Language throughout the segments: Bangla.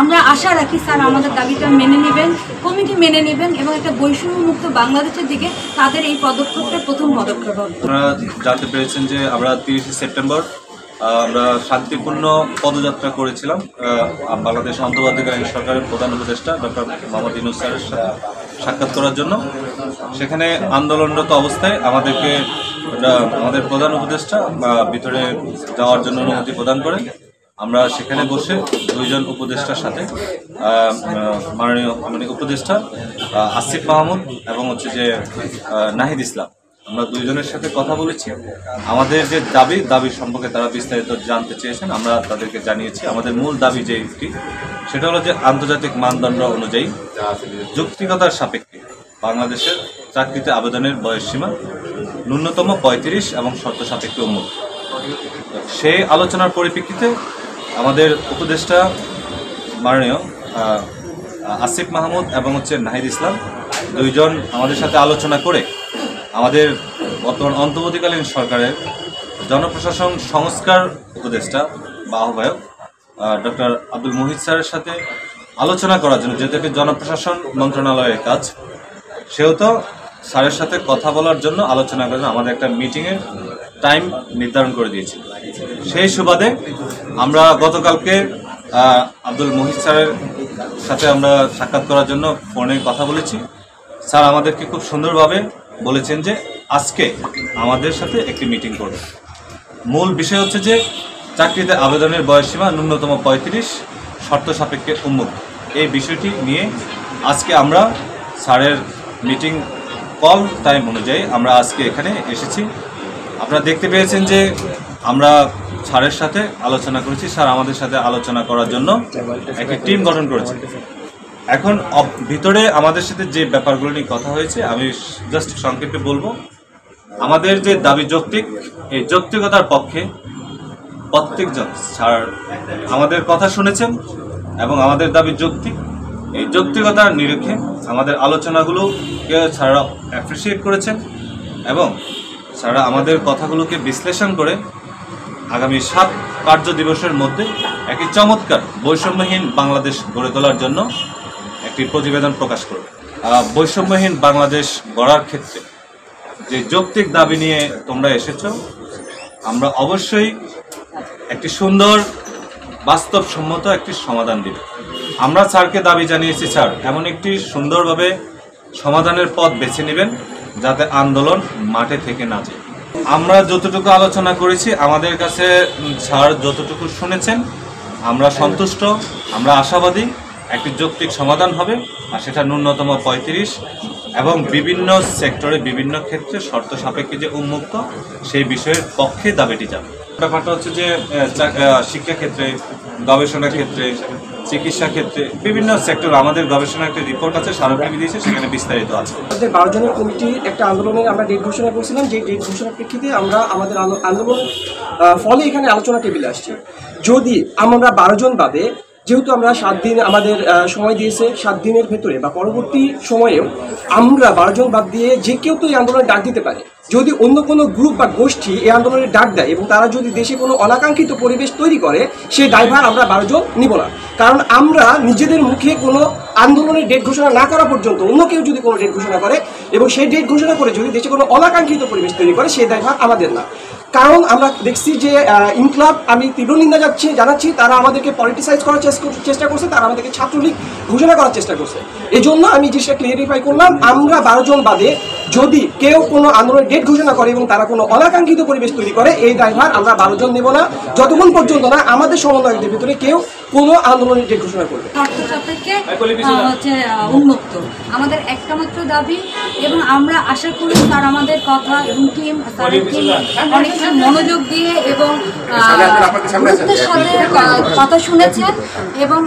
আমরা আশা রাখি স্যার আমাদের দাবিটা মেনে নেবেন, কমিটি মেনে নেবেন এবং একটা বৈষম্যমুক্ত বাংলাদেশের দিকে তাদের এই পদক্ষেপটা প্রথম পদক্ষেপ হবে। আপনারা জানতে পেরেছেন যে আমরা 30 সেপ্টেম্বর আমরা শান্তিপূর্ণ পদযাত্রা করেছিলাম বাংলাদেশ অন্তর্বর্তীকালীন সরকারের প্রধান উপদেষ্টা ডক্টর মোহাম্মদ ইউনূস স্যারের সাথে সাক্ষাৎ করার জন্য। সেখানে আন্দোলনরত অবস্থায় আমাদেরকে আমাদের প্রধান উপদেষ্টা ভিতরে যাওয়ার জন্য অনুমতি প্রদান করে। আমরা সেখানে বসে দুইজন উপদেষ্টার সাথে মাননীয় উপদেষ্টা আসিফ মাহমুদ এবং যে নাহিদ ইসলাম, আমরা দুইজনের সাথে কথা বলেছি। আমাদের যে দাবি সম্পর্কে তারা বিস্তারিত জানতে চেয়েছেন, আমরা তাদেরকে জানিয়েছি। আমাদের মূল দাবি যেটি সেটা হলো যে আন্তর্জাতিক মানদণ্ড অনুযায়ী যৌক্তিকতার সাপেক্ষে বাংলাদেশের চাকরিতে আবেদনের বয়সসীমা ন্যূনতম 35 এবং শর্ত সাপেক্ষে উন্মুক্ত। সেই আলোচনার পরিপ্রেক্ষিতে আমাদের উপদেষ্টা মাননীয় আসিফ মাহমুদ এবং নাহিদ ইসলাম দুইজন আমাদের সাথে আলোচনা করে আমাদের বর্তমান অন্তর্বর্তীকালীন সরকারের জনপ্রশাসন সংস্কার উপদেষ্টা বা আহ্বায়ক ডক্টর আব্দুল মুহিত স্যারের সাথে আলোচনা করার জন্য, যেহেতু একটি জনপ্রশাসন মন্ত্রণালয়ের কাজ, সেহেতু স্যারের সাথে কথা বলার জন্য আলোচনা করার জন্য আমাদের একটা মিটিংয়ের টাইম নির্ধারণ করে দিয়েছি। সেই সুবাদে আমরা গতকালকে আব্দুল মুহিত স্যারের সাথে আমরা সাক্ষাৎ করার জন্য ফোনে কথা বলেছি। স্যার আমাদেরকে খুব সুন্দরভাবে বলেছেন যে আজকে আমাদের সাথে একটি মিটিং করবে। মূল বিষয় হচ্ছে যে চাকরিতে আবেদনের বয়সসীমা ন্যূনতম 35, শর্ত সাপেক্ষে উন্মুক্ত। এই বিষয়টি নিয়ে আজকে আমরা স্যারের মিটিং কল টাইম অনুযায়ী আমরা আজকে এখানে এসেছি। আপনারা দেখতে পেয়েছেন যে আমরা স্যারের সাথে আলোচনা করেছি। স্যার আমাদের সাথে আলোচনা করার জন্য একটি টিম গঠন করেছে। এখন ভিতরে আমাদের সাথে যে ব্যাপারগুলো নিয়ে কথা হয়েছে আমি জাস্ট সংক্ষেপে বলবো। আমাদের যে দাবি যৌক্তিক, এই যৌক্তিকতার পক্ষে প্রত্যেকজন স্যার আমাদের কথা শুনেছেন এবং আমাদের দাবি যৌক্তিক। এই যৌক্তিকতার নিরীক্ষে আমাদের আলোচনাগুলোকে স্যাররা অ্যাপ্রিসিয়েট করেছেন এবং স্যাররা আমাদের কথাগুলোকে বিশ্লেষণ করে আগামী 7 কার্য দিবসের মধ্যে একটি চমৎকার বৈষম্যহীন বাংলাদেশ গড়ে তোলার জন্য একটি প্রতিবেদন প্রকাশ করবে। বৈষম্যহীন বাংলাদেশ গড়ার ক্ষেত্রে যে যৌক্তিক দাবি নিয়ে তোমরা এসেছো, আমরা অবশ্যই একটি সুন্দর বাস্তবসম্মত একটি সমাধান দিব। আমরা স্যারকে দাবি জানিয়েছি, স্যার এমন একটি সুন্দরভাবে সমাধানের পথ বেছে নেবেন যাতে আন্দোলন মাঠে থেকে না যায়। আমরা যতটুকু আলোচনা করেছি আমাদের কাছে স্যার যতটুকু শুনেছেন আমরা সন্তুষ্ট, আমরা আশাবাদী একটি যৌক্তিক সমাধান হবে, আর সেটা ন্যূনতম 35 এবং বিভিন্ন সেক্টরে বিভিন্ন ক্ষেত্রে শর্ত সাপেক্ষে যে উন্মুক্ত সেই বিষয়ের পক্ষে দাবিটি যাবে। ব্যাপারটা হচ্ছে যে শিক্ষা ক্ষেত্রে, গবেষণা ক্ষেত্রে, চিকিৎসা ক্ষেত্রে বিভিন্ন সেক্টর আমাদের গবেষণা একটা রিপোর্ট আছে, স্মারকলিপি দিয়েছে, সেখানে বিস্তারিত আছে। আমাদের 12 জনের কমিটির একটা আন্দোলনের আমরা ডেট ঘোষণা করেছিলাম, যে ডেট ঘোষণার প্রেক্ষিতে আমরা আমাদের আন্দোলন ফলে এখানে আলোচনা টেবিলে আসছি। যদি আমরা 12 জন বাদে, যেহেতু আমরা 7 দিন আমাদের সময় দিয়েছে, 7 দিনের ভেতরে বা পরবর্তী সময়েও আমরা 12 জন বাদ দিয়ে যে কেউ তো এই আন্দোলনে ডাক দিতে পারে। যদি অন্য কোনো গ্রুপ বা গোষ্ঠী এই আন্দোলনের ডাক দেয় এবং তারা যদি দেশে কোনো অনাকাঙ্ক্ষিত পরিবেশ তৈরি করে, সেই দায়ভার আমরা 12 জন নিব না। কারণ আমরা নিজেদের মুখে কোনো আন্দোলনের ডেট ঘোষণা না করা পর্যন্ত অন্য কেউ যদি কোনো ডেট ঘোষণা করে এবং সেই ডেট ঘোষণা করে যদি দেশে কোনো অনাকাঙ্ক্ষিত পরিবেশ তৈরি করে, সেই দায়ভার আমাদের না। কারণ আমরা দেখছি যে ইনকলাব, আমি তীব্র নিন্দা জানাচ্ছি, তারা আমাদেরকে পলিটিসাইজ করার চেষ্টা করছে, তারা আমাদেরকে ছাত্রলীগ ঘোষণা করার চেষ্টা করছে। এই জন্য আমি জিনিসটা ক্লিয়ারিফাই করলাম, আমরা 12 জন বাদে যদি কেউ কোনো আন্দোলনের ডেট ঘোষণা করে এবং তারা কোনো অনাকাঙ্ক্ষিত পরিবেশ তৈরি করে, এই দায়ভার আমরা 12 জন নেব না, যতক্ষণ পর্যন্ত না আমাদের সমন্বয়কদের ভিতরে কেউ কোনো আন্দোলনের ডেট ঘোষণা করবে। উন্মুক্ত আমাদের একটা মাত্র দাবি এবং আমরা আশা করি তার আমাদের কথা এবং টিম অনেক মনোযোগ দিয়ে এবং গুরুত্বের সাথে কথা শুনেছেন এবং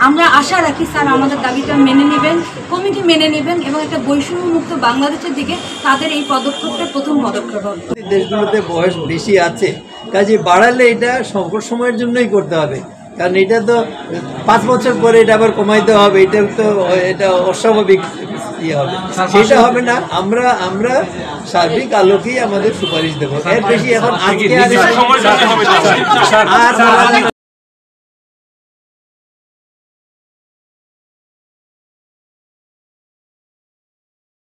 আমরা আশা রাখি স্যার আমাদের দাবিটা মেনে নেবেন, কমিটি মেনে নেবেন এবং একটা বৈষম্যমুক্ত বাংলাদেশের দিকে তাদের এই পদক্ষেপটা প্রথম পদক্ষেপ হবে। দেশগুলোতে বয়স বেশি আছে, কাজে বাড়ালে এটা সংকট সময়ের জন্যই করতে হবে, কারণ এটা তো 5 বছর পরে এটা আবার কমাইতে হবে, এটা অস্বাভাবিক ইয়ে হবে, সেটা হবে না। আমরা সার্বিক আলোকেই আমাদের সুপারিশ দেবো, এর বেশি এখন আজকে